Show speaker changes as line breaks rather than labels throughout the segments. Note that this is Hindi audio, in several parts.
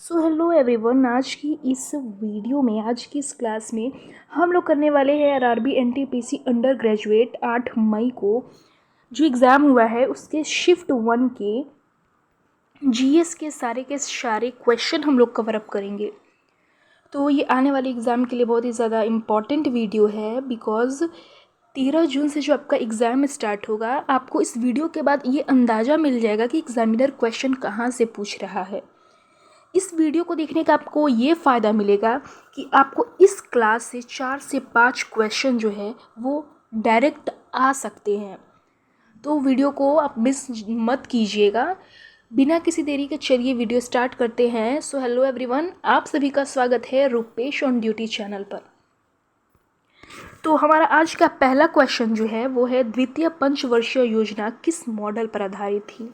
सो हेलो एवरीवन, आज की इस वीडियो में, आज की इस क्लास में हम लोग करने वाले हैं आरआरबी एनटीपीसी अंडर ग्रेजुएट 8 मई को जो एग्ज़ाम हुआ है उसके शिफ्ट 1 के जीएस के सारे क्वेश्चन हम लोग कवर अप करेंगे। तो ये आने वाले एग्ज़ाम के लिए बहुत ही ज़्यादा इम्पॉर्टेंट वीडियो है बिकॉज़ 13 जून से जो आपका एग्ज़ाम स्टार्ट होगा, आपको इस वीडियो के बाद ये अंदाज़ा मिल जाएगा कि एग्ज़ामिनर क्वेश्चन कहाँ से पूछ रहा है। इस वीडियो को देखने का आपको ये फ़ायदा मिलेगा कि आपको इस क्लास से 4 से 5 क्वेश्चन जो है वो डायरेक्ट आ सकते हैं। तो वीडियो को आप मिस मत कीजिएगा। बिना किसी देरी के चलिए वीडियो स्टार्ट करते हैं। सो हेलो एवरीवन, आप सभी का स्वागत है रूपेश ऑन ड्यूटी चैनल पर। तो हमारा आज का पहला क्वेश्चन जो है वो है, द्वितीय पंचवर्षीय योजना किस मॉडल पर आधारित थी।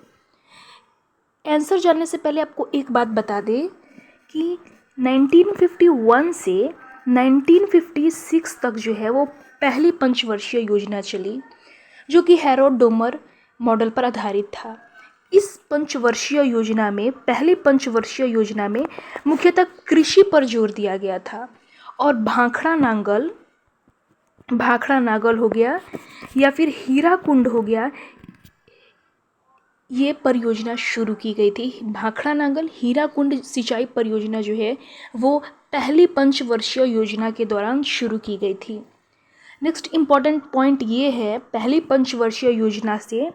आंसर जानने से पहले आपको एक बात बता दें कि 1951 से 1956 तक जो है वो पहली पंचवर्षीय योजना चली, जो कि हैरोल्ड डोमर मॉडल पर आधारित था। इस पंचवर्षीय योजना में, पहली पंचवर्षीय योजना में मुख्यतः कृषि पर जोर दिया गया था और भाखड़ा नागल हो गया या फिर हीराकुंड हो गया, ये परियोजना शुरू की गई थी। भाखड़ा नागल हीराकुंड सिंचाई परियोजना जो है वो पहली पंचवर्षीय योजना के दौरान शुरू की गई थी। नेक्स्ट इम्पॉर्टेंट पॉइंट ये है पहली पंचवर्षीय योजना से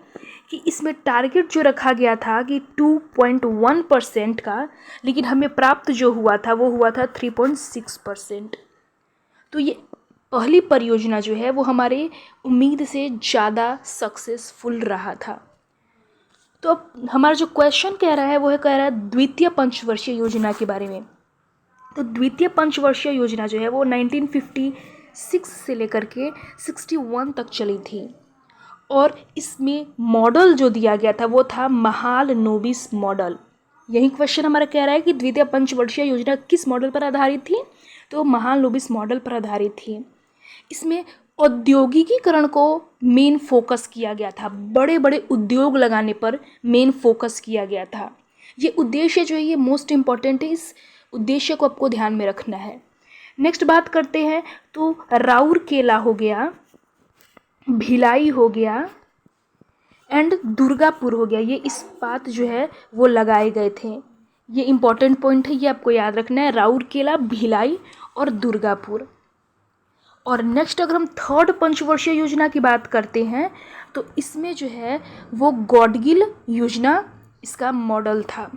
कि इसमें टारगेट जो रखा गया था कि 2.1% का, लेकिन हमें प्राप्त जो हुआ था वो हुआ था 3.6%। तो ये पहली परियोजना जो है वो हमारे उम्मीद से ज़्यादा सक्सेसफुल रहा था। तो अब हमारा जो क्वेश्चन कह रहा है वो है, कह रहा है द्वितीय पंचवर्षीय योजना के बारे में। तो द्वितीय पंचवर्षीय योजना जो है वो 1956 से लेकर के 61 तक चली थी और इसमें मॉडल जो दिया गया था वो था महालनोबिस मॉडल। यही क्वेश्चन हमारा कह रहा है कि द्वितीय पंचवर्षीय योजना किस मॉडल पर आधारित थी, तो महालनोबिस मॉडल पर आधारित थी। इसमें औद्योगिकीकरण को मेन फोकस किया गया था, बड़े बड़े उद्योग लगाने पर मेन फोकस किया गया था। ये उद्देश्य जो है ये मोस्ट इम्पॉर्टेंट है, इस उद्देश्य को आपको ध्यान में रखना है। नेक्स्ट बात करते हैं तो राउरकेला हो गया, भिलाई हो गया एंड दुर्गापुर हो गया, ये इस्पात जो है वो लगाए गए थे। ये इम्पॉर्टेंट पॉइंट है, ये आपको याद रखना है, राउरकेला, भिलाई और दुर्गापुर। और नेक्स्ट अगर हम थर्ड पंचवर्षीय योजना की बात करते हैं तो इसमें जो है वो गॉडगिल योजना इसका मॉडल था।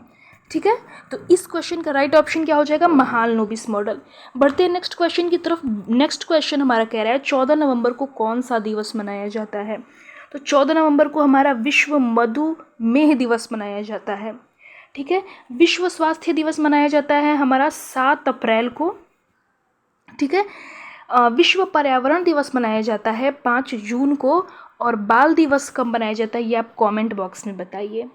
ठीक है, तो इस क्वेश्चन का राइट ऑप्शन क्या हो जाएगा, महालनोबिस मॉडल। बढ़ते हैं नेक्स्ट क्वेश्चन की तरफ। नेक्स्ट क्वेश्चन हमारा कह रहा है 14 नवंबर को कौन सा दिवस मनाया जाता है। तो 14 नवंबर को हमारा विश्व मधुमेह दिवस मनाया जाता है। ठीक है, विश्व स्वास्थ्य दिवस मनाया जाता है हमारा 7 अप्रैल को। ठीक है, विश्व पर्यावरण दिवस मनाया जाता है 5 जून को और बाल दिवस कब मनाया जाता है ये आप कमेंट बॉक्स में बताइए।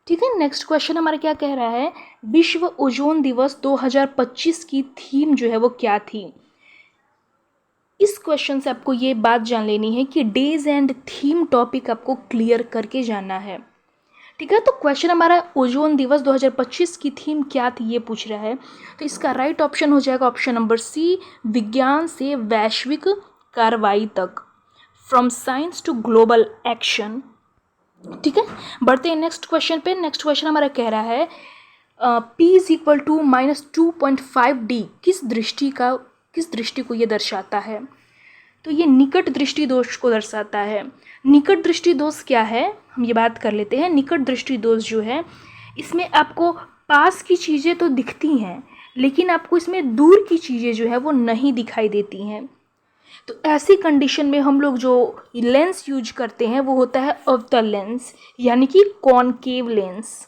ठीक है, नेक्स्ट क्वेश्चन हमारा क्या कह रहा है, विश्व ओजोन दिवस 2025 की थीम जो है वो क्या थी। इस क्वेश्चन से आपको ये बात जान लेनी है कि डेज एंड थीम टॉपिक आपको क्लियर करके जाना है। ठीक है, तो क्वेश्चन हमारा ओजोन दिवस 2025 की थीम क्या थी ये पूछ रहा है। तो इसका राइट ऑप्शन हो जाएगा ऑप्शन नंबर सी, विज्ञान से वैश्विक कार्रवाई तक, from science to global action. ठीक है, बढ़ते हैं नेक्स्ट क्वेश्चन पे। नेक्स्ट क्वेश्चन हमारा कह रहा है P is equal to -2.5D किस दृष्टि को ये दर्शाता है। तो ये निकट दृष्टि दोष को दर्शाता है। निकट दृष्टि दोष क्या है, हम ये बात कर लेते हैं। निकट दृष्टि दोष जो है इसमें आपको पास की चीज़ें तो दिखती हैं लेकिन आपको इसमें दूर की चीज़ें जो है वो नहीं दिखाई देती हैं। तो ऐसी कंडीशन में हम लोग जो लेंस यूज करते हैं वो होता है अवतल लेंस, यानी कि कॉनकेव लेंस।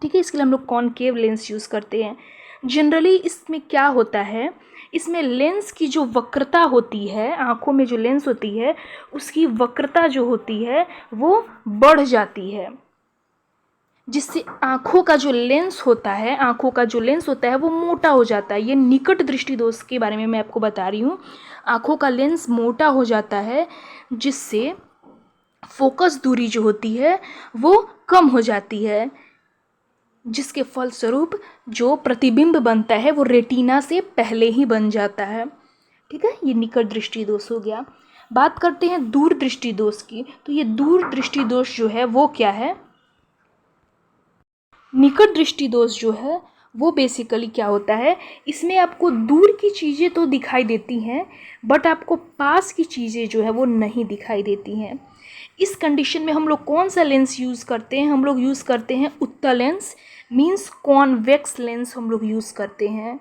ठीक है, इसके लिए हम लोग कॉनकेव लेंस यूज़ करते हैं। जनरली इसमें क्या होता है, इसमें लेंस की जो वक्रता होती है, आँखों में जो लेंस होती है उसकी वक्रता जो होती है वो बढ़ जाती है, जिससे आँखों का जो लेंस होता है वो मोटा हो जाता है। ये निकट दृष्टि दोष के बारे में मैं आपको बता रही हूँ। आँखों का लेंस मोटा हो जाता है जिससे फोकस दूरी जो होती है वो कम हो जाती है। जिसके फलस्वरूप जो प्रतिबिंब बनता है वो रेटिना से पहले ही बन जाता है। ठीक है, ये निकट दृष्टि दोष हो गया। बात करते हैं दूर दृष्टि दोष की। तो ये दूर दृष्टि दोष जो है वो क्या है? निकट दृष्टि दोष जो है वो बेसिकली क्या होता है, इसमें आपको दूर की चीज़ें तो दिखाई देती हैं बट आपको पास की चीज़ें जो है वो नहीं दिखाई देती हैं। इस कंडीशन में हम लोग कौन सा लेंस यूज़ करते हैं? हम लोग यूज़ करते हैं उत्तल लेंस, मीन्स कॉन्वेक्स लेंस हम लोग यूज़ करते हैं।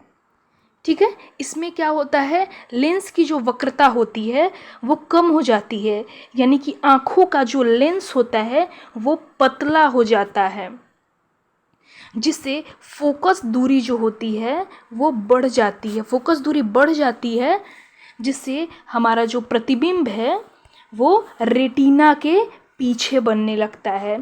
ठीक है, इसमें क्या होता है, लेंस की जो वक्रता होती है वो कम हो जाती है, यानी कि आँखों का जो लेंस होता है वो पतला हो जाता है, जिससे फोकस दूरी जो होती है वो बढ़ जाती है। फोकस दूरी बढ़ जाती है जिससे हमारा जो प्रतिबिंब है वो रेटिना के पीछे बनने लगता है।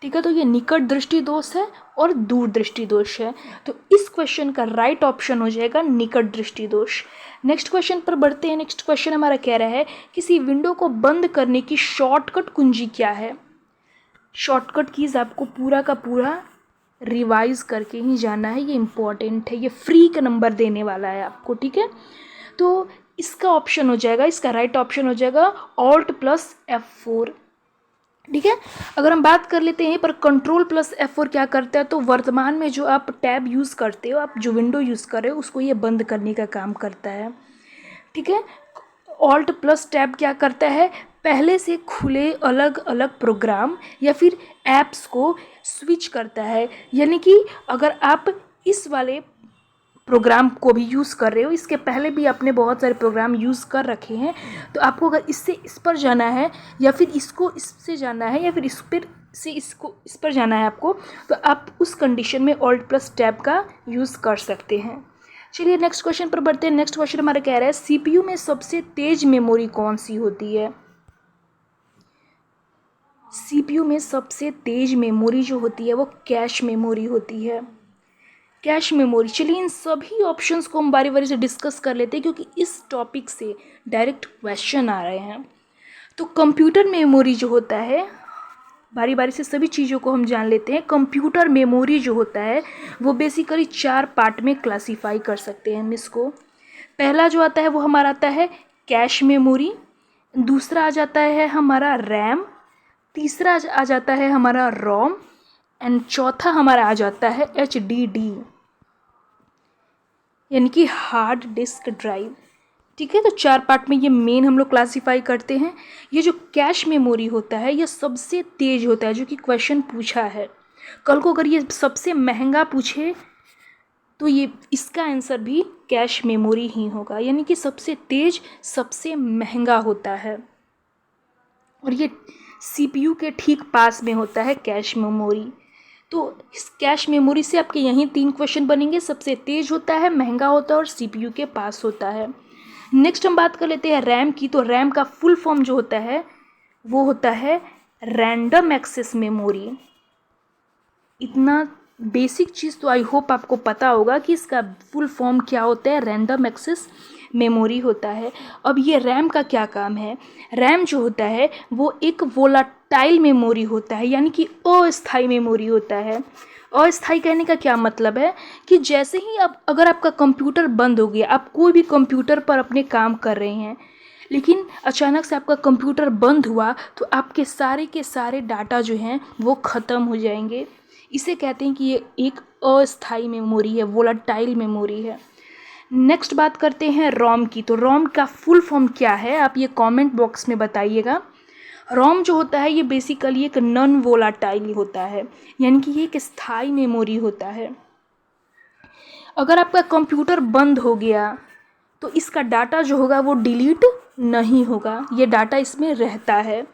ठीक है, तो ये निकट दृष्टि दोष है और दूर दृष्टि दोष है। तो इस क्वेश्चन का राइट ऑप्शन हो जाएगा निकट दृष्टि दोष। नेक्स्ट क्वेश्चन पर बढ़ते हैं। नेक्स्ट क्वेश्चन हमारा कह रहा है किसी विंडो को बंद करने की शॉर्टकट कुंजी क्या है? शॉर्टकट कीज आपको पूरा का पूरा रिवाइज करके ही जाना है, ये इम्पॉर्टेंट है, ये फ्री का नंबर देने वाला है आपको। ठीक है, तो इसका ऑप्शन हो जाएगा, इसका राइट ऑप्शन हो जाएगा Alt+F4। ठीक है, अगर हम बात कर लेते हैं पर Ctrl+F4 क्या करता है, तो वर्तमान में जो आप टैब यूज़ करते हो, आप जो विंडो यूज़ कर रहे हो उसको ये बंद करने का काम करता है। ठीक है, Alt+Tab क्या करता है, पहले से खुले अलग अलग प्रोग्राम या फिर ऐप्स को स्विच करता है, यानी कि अगर आप इस वाले प्रोग्राम को भी यूज़ कर रहे हो, इसके पहले भी आपने बहुत सारे प्रोग्राम यूज़ कर रखे हैं, तो आपको अगर इससे इस पर जाना है या फिर इसको इससे जाना है या फिर इस पर से इसको इस पर जाना है आपको, तो आप उस कंडीशन में Alt+Tab का यूज़ कर सकते हैं। चलिए नेक्स्ट क्वेश्चन पर बढ़ते हैं। नेक्स्ट क्वेश्चन हमारा कह रहा है CPU में सबसे तेज मेमोरी कौन सी होती है? CPU में सबसे तेज मेमोरी जो होती है वो कैश मेमोरी होती है। कैश मेमोरी, चलिए इन सभी ऑप्शंस को हम बारी बारी से डिस्कस कर लेते हैं क्योंकि इस टॉपिक से डायरेक्ट क्वेश्चन आ रहे हैं। तो कंप्यूटर मेमोरी जो होता है, बारी बारी से सभी चीज़ों को हम जान लेते हैं। कंप्यूटर मेमोरी जो होता है वो बेसिकली 4 पार्ट में क्लासीफाई कर सकते हैं हम इसको। पहला जो आता है वो हमारा आता है कैश मेमोरी, दूसरा आ जाता है हमारा रैम, तीसरा आ जाता है हमारा रोम एंड चौथा हमारा आ जाता है HDD, यानी कि हार्ड डिस्क ड्राइव। ठीक है, तो 4 पार्ट में ये मेन हम लोग क्लासीफाई करते हैं। ये जो कैश मेमोरी होता है ये सबसे तेज होता है, जो कि क्वेश्चन पूछा है। कल को अगर ये सबसे महंगा पूछे तो ये इसका आंसर भी कैश मेमोरी ही होगा, यानी कि सबसे तेज सबसे महंगा होता है और ये CPU के ठीक पास में होता है कैश मेमोरी। तो इस कैश मेमोरी से आपके यहीं 3 क्वेश्चन बनेंगे, सबसे तेज होता है, महंगा होता है और CPU के पास होता है। नेक्स्ट हम बात कर लेते हैं रैम की। तो रैम का फुल फॉर्म जो होता है वो होता है रैंडम एक्सेस मेमोरी। इतना बेसिक चीज़ तो आई होप आपको पता होगा कि इसका फुल फॉर्म क्या होता है, रैंडम एक्सेस मेमोरी होता है। अब ये रैम का क्या काम है, रैम जो होता है वो एक वोलाटाइल मेमोरी होता है, यानी कि अस्थायी मेमोरी होता है। अस्थायी कहने का क्या मतलब है कि जैसे ही आप अगर आपका कंप्यूटर बंद हो गया, आप कोई भी कंप्यूटर पर अपने काम कर रहे हैं लेकिन अचानक से आपका कंप्यूटर बंद हुआ तो आपके सारे के सारे डाटा जो हैं वो ख़त्म हो जाएंगे। इसे कहते हैं कि ये एक अस्थायी मेमोरी है, वोलाटाइल मेमोरी है। नेक्स्ट बात करते हैं रोम की। तो रोम का फुल फॉर्म क्या है आप ये कमेंट बॉक्स में बताइएगा। रोम जो होता है ये बेसिकली एक नॉन वोलाटाइल होता है, यानी कि ये एक स्थायी मेमोरी होता है। अगर आपका कंप्यूटर बंद हो गया तो इसका डाटा जो होगा वो डिलीट नहीं होगा, ये डाटा इसमें रहता है।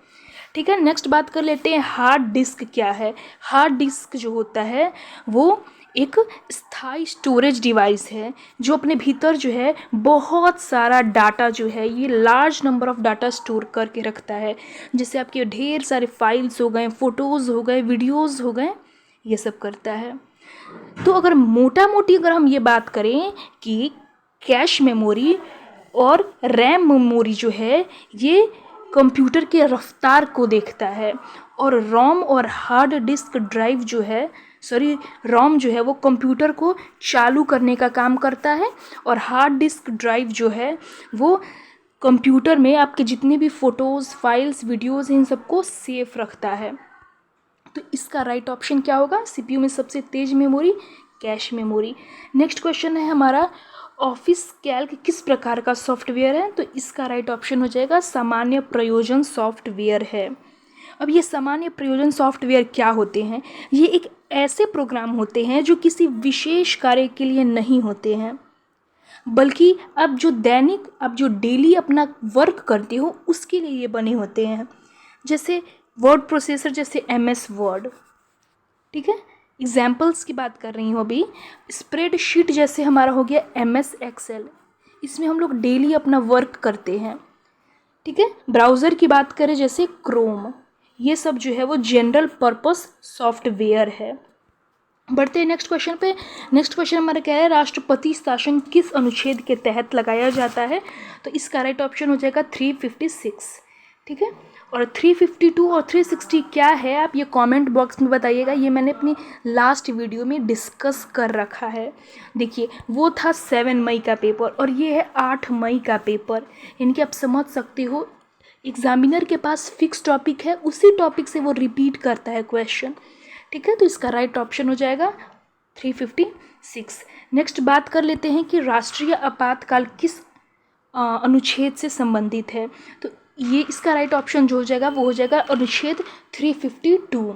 ठीक है, नेक्स्ट बात कर लेते हैं हार्ड डिस्क क्या है। हार्ड डिस्क जो होता है वो एक स्थायी स्टोरेज डिवाइस है जो अपने भीतर जो है बहुत सारा डाटा जो है, ये large number of data store करके रखता है, जैसे आपके ढेर सारे फाइल्स हो गए, फ़ोटोज़ हो गए, वीडियोज़ हो गए, ये सब करता है। तो अगर मोटा मोटी अगर हम ये बात करें कि कैश मेमोरी और रैम मेमोरी जो है ये कंप्यूटर के रफ्तार को देखता है और रोम और हार्ड डिस्क ड्राइव जो है रोम जो है वो कंप्यूटर को चालू करने का काम करता है, और हार्ड डिस्क ड्राइव जो है वो कंप्यूटर में आपके जितने भी फ़ोटोज़, फाइल्स, वीडियोज़ हैं इन सबको सेफ रखता है। तो इसका राइट ऑप्शन क्या होगा? सीपीयू में सबसे तेज memory cache memory. Next question है हमारा, ऑफिस कैल्क किस प्रकार का सॉफ्टवेयर है? तो इसका राइट ऑप्शन हो जाएगा सामान्य प्रयोजन सॉफ्टवेयर है। अब ये सामान्य प्रयोजन सॉफ्टवेयर क्या होते हैं? ये एक ऐसे प्रोग्राम होते हैं जो किसी विशेष कार्य के लिए नहीं होते हैं, बल्कि अब जो डेली अपना वर्क करते हो उसके लिए ये बने होते हैं। जैसे वर्ड प्रोसेसर, जैसे MS वर्ड, ठीक है। एग्जाम्पल्स की बात कर रही हूँ अभी। स्प्रेडशीट जैसे हमारा हो गया MS एक्सेल, इसमें हम लोग डेली अपना वर्क करते हैं, ठीक है। ब्राउज़र की बात करें जैसे क्रोम, ये सब जो है वो जनरल पर्पस सॉफ्टवेयर है। बढ़ते हैं नेक्स्ट क्वेश्चन पे। नेक्स्ट क्वेश्चन हमारा क्या है, राष्ट्रपति शासन किस अनुच्छेद के तहत लगाया जाता है? तो इसका राइट ऑप्शन हो जाएगा 356, ठीक है। और 352 और 360 क्या है, आप ये कमेंट बॉक्स में बताइएगा। ये मैंने अपनी लास्ट वीडियो में डिस्कस कर रखा है। देखिए, वो था 7 मई का पेपर और ये है 8 मई का पेपर। इनके आप समझ सकते हो, एग्जामिनर के पास फिक्स टॉपिक है, उसी टॉपिक से वो रिपीट करता है क्वेश्चन, ठीक है। तो इसका राइट ऑप्शन हो जाएगा 356। नेक्स्ट बात कर लेते हैं कि राष्ट्रीय आपातकाल किस अनुच्छेद से संबंधित है? तो ये इसका राइट ऑप्शन जो हो जाएगा वो हो जाएगा अनुच्छेद 352।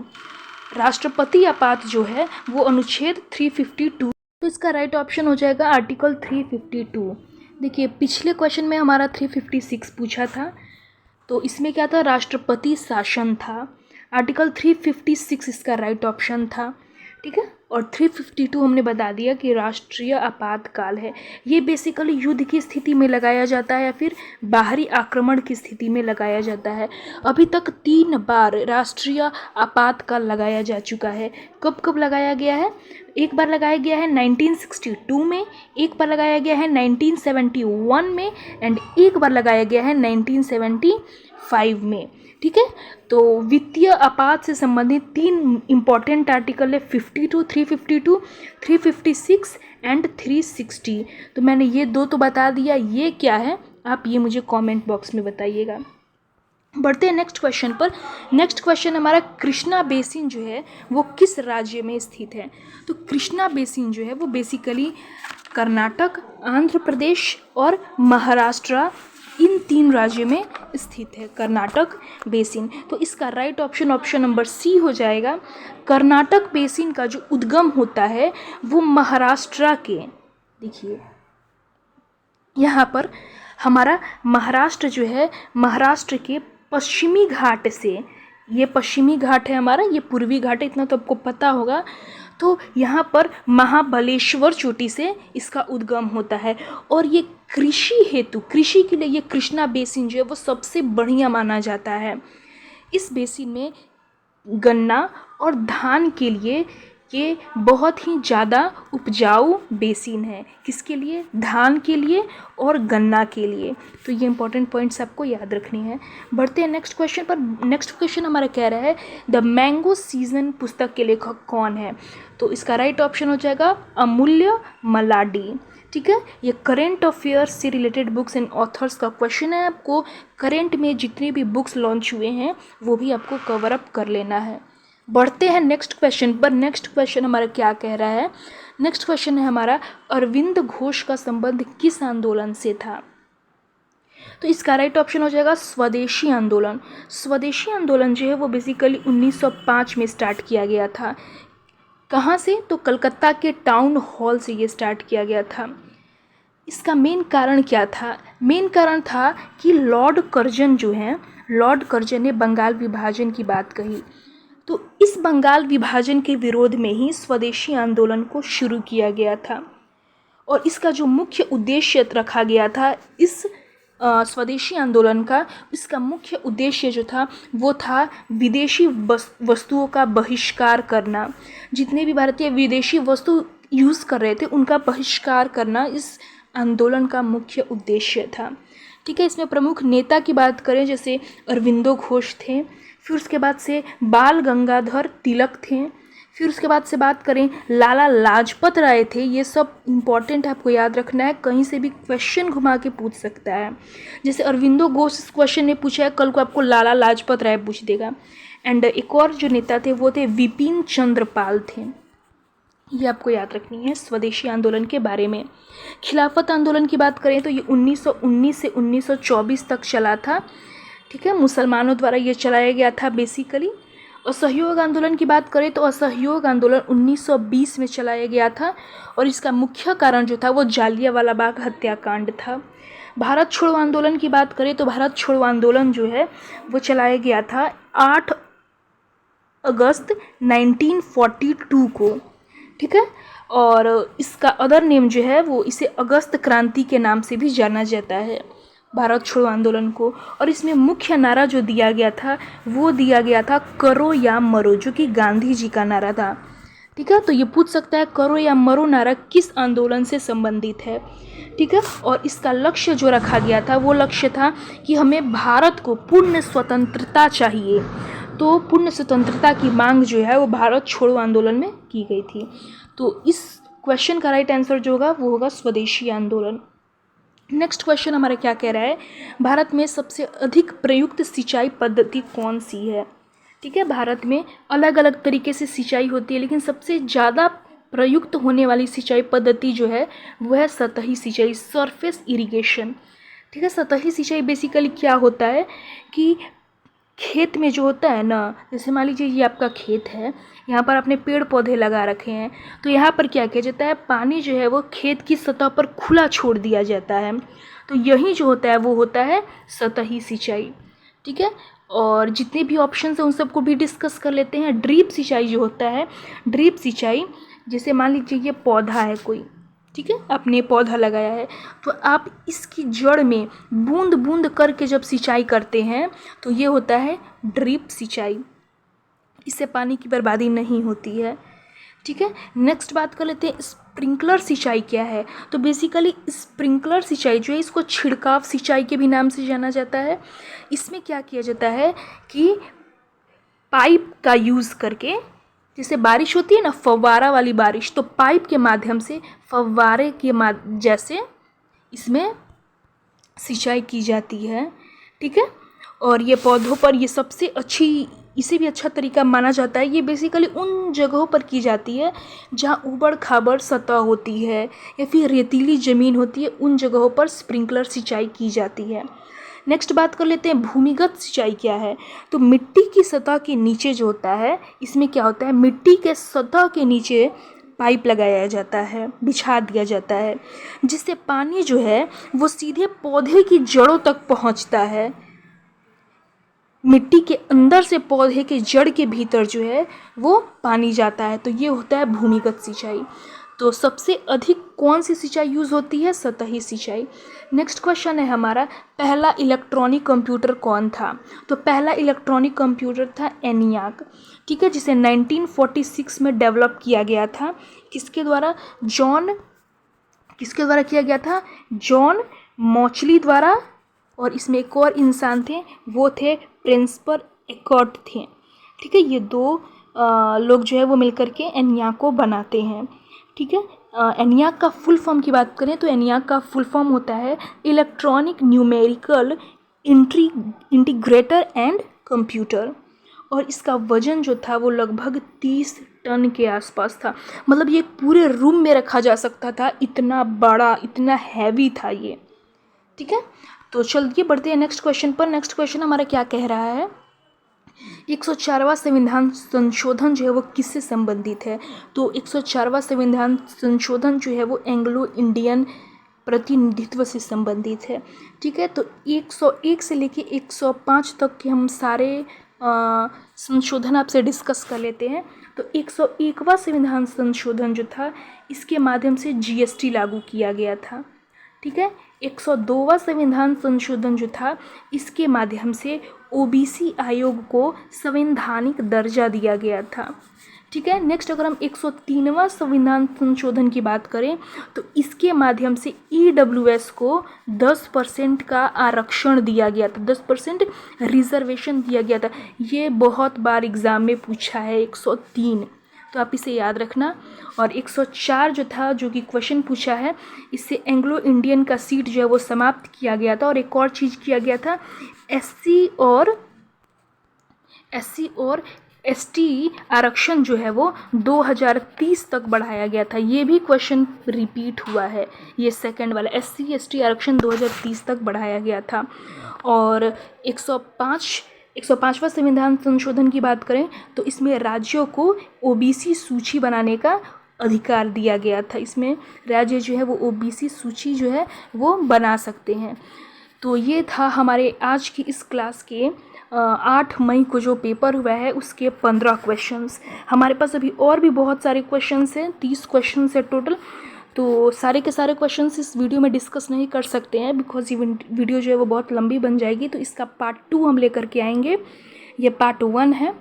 राष्ट्रपति आपात जो है वो अनुच्छेद 352, तो इसका राइट ऑप्शन हो जाएगा आर्टिकल 352। देखिए, पिछले क्वेश्चन में हमारा 356 पूछा था, तो इसमें क्या था, राष्ट्रपति शासन था। आर्टिकल 356 इसका राइट ऑप्शन था, ठीक है। और 352 हमने बता दिया कि राष्ट्रीय आपातकाल है। ये बेसिकली युद्ध की स्थिति में लगाया जाता है या फिर बाहरी आक्रमण की स्थिति में लगाया जाता है। अभी तक 3 बार राष्ट्रीय आपातकाल लगाया जा चुका है। कब कब लगाया गया है? एक बार लगाया गया है 1962 में, एक बार लगाया गया है 1971 में, एंड एक बार लगाया गया है 1975 में, ठीक है। तो वित्तीय आपात से संबंधित 3 इंपॉर्टेंट आर्टिकल है, 52, 352, 356 एंड 360। तो मैंने ये 2 तो बता दिया, ये क्या है आप ये मुझे कमेंट बॉक्स में बताइएगा। बढ़ते हैं नेक्स्ट क्वेश्चन पर। नेक्स्ट क्वेश्चन हमारा, कृष्णा बेसिन जो है वो किस राज्य में स्थित है? तो कृष्णा बेसिन जो है वो बेसिकली कर्नाटक, आंध्र प्रदेश और महाराष्ट्र, इन 3 राज्यों में स्थित है कर्नाटक बेसिन। तो इसका right option option number C हो जाएगा। कर्नाटक बेसिन का जो उद्गम होता है वो महाराष्ट्र के, देखिए यहाँ पर हमारा महाराष्ट्र जो है, महाराष्ट्र के पश्चिमी घाट से, ये पश्चिमी घाट है हमारा, ये पूर्वी घाट है, इतना तो आपको पता होगा। तो यहाँ पर महाबलेश्वर चोटी से इसका उद्गम होता है, और ये कृषि हेतु, कृषि के लिए ये कृष्णा बेसिन जो है वो सबसे बढ़िया माना जाता है। इस बेसिन में गन्ना और धान के लिए ये बहुत ही ज़्यादा उपजाऊ बेसिन है। किसके लिए? धान के लिए और गन्ना के लिए। तो ये इंपॉर्टेंट पॉइंट्स आपको याद रखनी है। बढ़ते हैं नेक्स्ट क्वेश्चन पर। नेक्स्ट क्वेश्चन हमारा कह रहा है, द मैंगो सीजन पुस्तक के लेखक कौन है? तो इसका राइट ऑप्शन हो जाएगा अमूल्य मलाडी, ठीक है। ये करेंट अफेयर्स से रिलेटेड बुक्स एंड ऑथर्स का क्वेश्चन है। आपको करेंट में जितने भी बुक्स लॉन्च हुए हैं वो भी आपको कवर अप कर लेना है। बढ़ते हैं नेक्स्ट क्वेश्चन पर। नेक्स्ट क्वेश्चन हमारा क्या कह रहा है? नेक्स्ट क्वेश्चन है हमारा, अरविंद घोष का संबंध किस आंदोलन से था? तो इसका राइट ऑप्शन हो जाएगा स्वदेशी आंदोलन। स्वदेशी आंदोलन जो है वो बेसिकली 1905 में स्टार्ट किया गया था। कहाँ से? तो कलकत्ता के टाउन हॉल से ये स्टार्ट किया गया था। इसका मेन कारण क्या था? मेन कारण था कि लॉर्ड कर्जन जो हैं, लॉर्ड कर्जन ने बंगाल विभाजन की बात कही। तो इस बंगाल विभाजन के विरोध में ही स्वदेशी आंदोलन को शुरू किया गया था, और इसका जो मुख्य उद्देश्य रखा गया था इस स्वदेशी आंदोलन का, इसका मुख्य उद्देश्य जो था वो था विदेशी वस्तुओं का बहिष्कार करना। जितने भी भारतीय विदेशी वस्तु यूज़ कर रहे थे उनका बहिष्कार करना इस आंदोलन का मुख्य उद्देश्य था, ठीक है। इसमें प्रमुख नेता की बात करें जैसे अरविंदो घोष थे, फिर उसके बाद से बाल गंगाधर तिलक थे, फिर उसके बाद से बात करें, लाला लाजपत राय थे। ये सब इम्पॉर्टेंट आपको याद रखना है, कहीं से भी क्वेश्चन घुमा के पूछ सकता है। जैसे अरविंदो घोष इस क्वेश्चन ने पूछा है, कल को आपको लाला लाजपत राय पूछ देगा। एंड एक और जो नेता थे वो थे विपिन चंद्र पाल थे। ये आपको याद रखनी है स्वदेशी आंदोलन के बारे में। खिलाफत आंदोलन की बात करें तो ये 1919 से 1924 तक चला था। ठीक है, मुसलमानों द्वारा ये चलाया गया था बेसिकली। असहयोग आंदोलन की बात करें तो असहयोग आंदोलन 1920 में चलाया गया था और इसका मुख्य कारण जो था वो जालियांवाला बाग हत्याकांड था। भारत छोड़ो आंदोलन की बात करें तो भारत छोड़ो आंदोलन जो है वो चलाया गया था 8 अगस्त 1942 को। ठीक है, और इसका अदर नेम जो है वो इसे अगस्त क्रांति के नाम से भी जाना जाता है, भारत छोड़ो आंदोलन को। और इसमें मुख्य नारा जो दिया गया था वो दिया गया था करो या मरो, जो कि गांधी जी का नारा था। ठीक है, तो ये पूछ सकता है करो या मरो नारा किस आंदोलन से संबंधित है। ठीक है, और इसका लक्ष्य जो रखा गया था वो लक्ष्य था कि हमें भारत को पूर्ण स्वतंत्रता चाहिए। तो पूर्ण स्वतंत्रता की मांग जो है वो भारत छोड़ो आंदोलन में की गई थी। तो इस क्वेश्चन का राइट आंसर जो होगा वो होगा स्वदेशी आंदोलन। नेक्स्ट क्वेश्चन हमारा क्या कह रहा है, भारत में सबसे अधिक प्रयुक्त सिंचाई पद्धति कौन सी है। ठीक है, भारत में अलग अलग तरीके से सिंचाई होती है, लेकिन सबसे ज़्यादा प्रयुक्त होने वाली सिंचाई पद्धति जो है वो है सतही सिंचाई, सरफेस इरिगेशन। ठीक है, सतही सिंचाई बेसिकली क्या होता है कि खेत में जो होता है ना, जैसे मान लीजिए ये आपका खेत है, यहाँ पर आपने पेड़ पौधे लगा रखे हैं, तो यहाँ पर क्या किया जाता है, पानी जो है वो खेत की सतह पर खुला छोड़ दिया जाता है। तो यही जो होता है वो होता है सतही सिंचाई। ठीक है, और जितने भी ऑप्शन हैं उन सबको भी डिस्कस कर लेते हैं। ड्रिप सिंचाई जो होता है, ड्रिप सिंचाई, जैसे मान लीजिए ये पौधा है कोई, ठीक है, आपने पौधा लगाया है, तो आप इसकी जड़ में बूंद बूंद करके जब सिंचाई करते हैं तो ये होता है ड्रिप सिंचाई। इससे पानी की बर्बादी नहीं होती है। ठीक है, नेक्स्ट बात कर लेते हैं स्प्रिंकलर सिंचाई क्या है। तो बेसिकली स्प्रिंकलर सिंचाई जो है इसको छिड़काव सिंचाई के भी नाम से जाना जाता है। इसमें क्या किया जाता है कि पाइप का यूज़ करके, जैसे बारिश होती है ना फव्वारा वाली बारिश, तो पाइप के माध्यम से फव्वारे के जैसे इसमें सिंचाई की जाती है। ठीक है, और ये पौधों पर ये सबसे अच्छी, इसे भी अच्छा तरीका माना जाता है। ये बेसिकली उन जगहों पर की जाती है जहाँ ऊबड़ खाबड़ सतह होती है या फिर रेतीली ज़मीन होती है, उन जगहों पर स्प्रिंकलर सिंचाई की जाती है। नेक्स्ट बात कर लेते हैं भूमिगत सिंचाई क्या है। तो मिट्टी की सतह के नीचे जो होता है, इसमें क्या होता है, मिट्टी के सतह के नीचे पाइप लगाया जाता है, बिछा दिया जाता है, जिससे पानी जो है वो सीधे पौधे की जड़ों तक पहुंचता है। मिट्टी के अंदर से पौधे के जड़ के भीतर जो है वो पानी जाता है, तो ये होता है भूमिगत सिंचाई। तो सबसे अधिक कौन सी सिंचाई यूज़ होती है, सतही सिंचाई। नेक्स्ट क्वेश्चन है हमारा, पहला इलेक्ट्रॉनिक कंप्यूटर कौन था। तो पहला इलेक्ट्रॉनिक कंप्यूटर था एनियाक। ठीक है, जिसे 1946 में डेवलप किया गया था। किसके द्वारा किया गया था, जॉन मॉचली द्वारा। और इसमें एक और इंसान थे, वो थे प्रिंसिपल एकॉर्ड थे। ठीक है, ये दो लोग जो है वो मिलकर के एनियाक को बनाते हैं। ठीक है, एनियाक का फुल फॉर्म की बात करें तो एनियाक का फुल फॉर्म होता है electronic numerical integrator and computer. और इसका वजन जो था वो लगभग 30 टन के आसपास था। मतलब ये पूरे रूम में रखा जा सकता था, इतना बड़ा, इतना हैवी था ये। ठीक है, तो चलिए बढ़ते हैं नेक्स्ट क्वेश्चन पर। नेक्स्ट क्वेश्चन हमारा क्या कह रहा है, 104वां संविधान संशोधन जो है वो किससे संबंधित है। तो 104वां संविधान संशोधन जो है वो एंग्लो इंडियन प्रतिनिधित्व से संबंधित है। ठीक है, तो 101 से लेके 105 तक के हम सारे संशोधन आपसे डिस्कस कर लेते हैं। तो 101वां संविधान संशोधन जो था, इसके माध्यम से जीएसटी लागू किया गया था। ठीक है, 102वां संविधान संशोधन जो था, इसके माध्यम से ओबीसी आयोग को संवैधानिक दर्जा दिया गया था। ठीक है, नेक्स्ट अगर हम 103वां संविधान संशोधन की बात करें तो इसके माध्यम से ईडब्ल्यूएस को 10% का आरक्षण दिया गया था, 10% रिजर्वेशन दिया गया था। ये बहुत बार एग्जाम में पूछा है 103। तो आप इसे याद रखना। और 104 जो था, जो कि क्वेश्चन पूछा है, इससे एंग्लो इंडियन का सीट जो है वो समाप्त किया गया था। और एक और चीज़ किया गया था, एससी और एसटी आरक्षण जो है वो 2030 तक बढ़ाया गया था। ये भी क्वेश्चन रिपीट हुआ है, ये सेकंड वाला, एससी एसटी आरक्षण 2030 तक बढ़ाया गया था। और 105वां संविधान संशोधन की बात करें तो इसमें राज्यों को ओबीसी सूची बनाने का अधिकार दिया गया था। इसमें राज्य जो है वो ओबीसी सूची जो है वो बना सकते हैं। तो ये था हमारे आज की इस क्लास के 8 मई को जो पेपर हुआ है उसके 15 क्वेश्चंस। हमारे पास अभी और भी बहुत सारे क्वेश्चंस हैं, 30 क्वेश्चंस है टोटल। तो सारे के सारे क्वेश्चंस इस वीडियो में डिस्कस नहीं कर सकते हैं, बिकॉज ये वीडियो जो है वो बहुत लंबी बन जाएगी। तो इसका पार्ट 2 हम लेकर के आएंगे, ये पार्ट 1 है।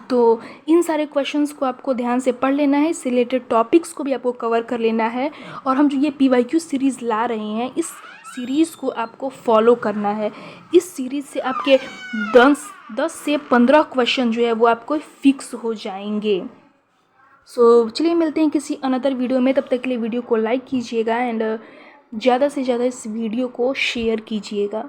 तो इन सारे क्वेश्चंस को आपको ध्यान से पढ़ लेना है, इससे रिलेटेड टॉपिक्स को भी आपको कवर कर लेना है। और हम जो ये PYQ सीरीज़ ला रहे हैं, इस सीरीज़ को आपको फॉलो करना है। इस सीरीज़ से आपके 10 से 15 क्वेश्चन जो है वो आपको फिक्स हो जाएंगे। सो चलिए मिलते हैं किसी अनदर वीडियो में। तब तक के लिए वीडियो को लाइक कीजिएगा एंड ज़्यादा से ज़्यादा इस वीडियो को शेयर कीजिएगा।